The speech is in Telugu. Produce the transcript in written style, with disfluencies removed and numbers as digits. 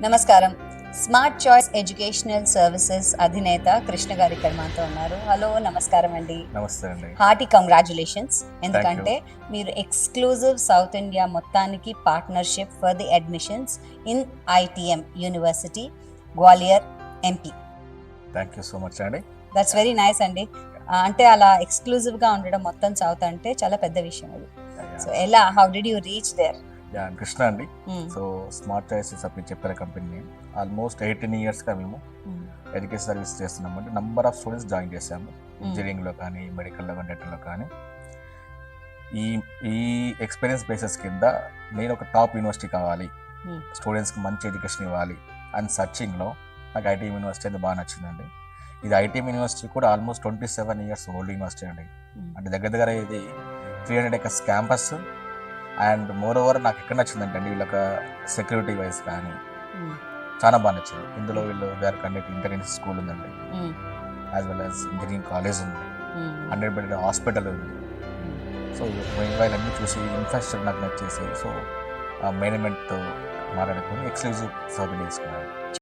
నమస్కారం. స్మార్ట్ చాయిస్ ఎడ్యుకేషనల్ సర్వీసెస్ అధినేత కృష్ణ గారు ఇక్కడ మనతో ఉన్నారు. హలో, నమస్కారం అండి. నమస్తే అండి. Hearty congratulations. ఎందుకంటే మీరు ఎక్స్క్లూజివ్ సౌత్ ఇండియా మొత్తానికి partnership for the admissions in ITM university Gwalior MP. Thank you so much అండి. దట్స్ వెరీ నైస్ అండి. అంటే అలా ఎక్స్క్లూజివ్గా ఉండడం మొత్తం సౌత్ అంటే చాలా పెద్ద విషయం అది. సో ఎలా, how did you reach there? Krishna అండి. సో స్మార్ట్ చాయిసెస్ అప్పుడు చెప్పిన కంపెనీ ఆల్మోస్ట్ 18 yearsగా మేము ఎడ్యుకేషన్ సర్వీస్ చేస్తున్నాం. అంటే నంబర్ ఆఫ్ స్టూడెంట్స్ జాయిన్ చేసాము, ఇంజనీరింగ్లో కానీ మెడికల్లో కానీ డెంటల్లో కానీ. ఈ ఎక్స్పీరియన్స్ బేసెస్ కింద నేను ఒక టాప్ యూనివర్సిటీ కావాలి, స్టూడెంట్స్కి మంచి ఎడ్యుకేషన్ ఇవ్వాలి అండ్ సర్చింగ్లో నాకు ITM యూనివర్సిటీ అయితే బాగా నచ్చిందండి. ఇది ITM యూనివర్సిటీ కూడా ఆల్మోస్ట్ 27 years ఓల్డ్ యూనివర్సిటీ అండి. అంటే దగ్గర ఇది 300 acres campus. And more over నాకు ఎక్కడ నచ్చిందంటే అండి, వీళ్ళ సెక్యూరిటీ వైజ్ కానీ చాలా బాగా నచ్చింది. ఇందులో వీఆర్ కండక్ట్ ఇంటర్నేషనల్ స్కూల్ ఉందండి, as well as engineering college ఉంది, 100 bedded హాస్పిటల్ ఉంది. సో ఇవన్నీ చూసి ఇన్ఫ్రాస్ట్రక్చర్ నాకు నచ్చేసి సో మేనేజ్మెంట్తో మాట్లాడుకొని ఎక్స్క్లూజివ్ సర్వీస్ తీసుకున్నాను.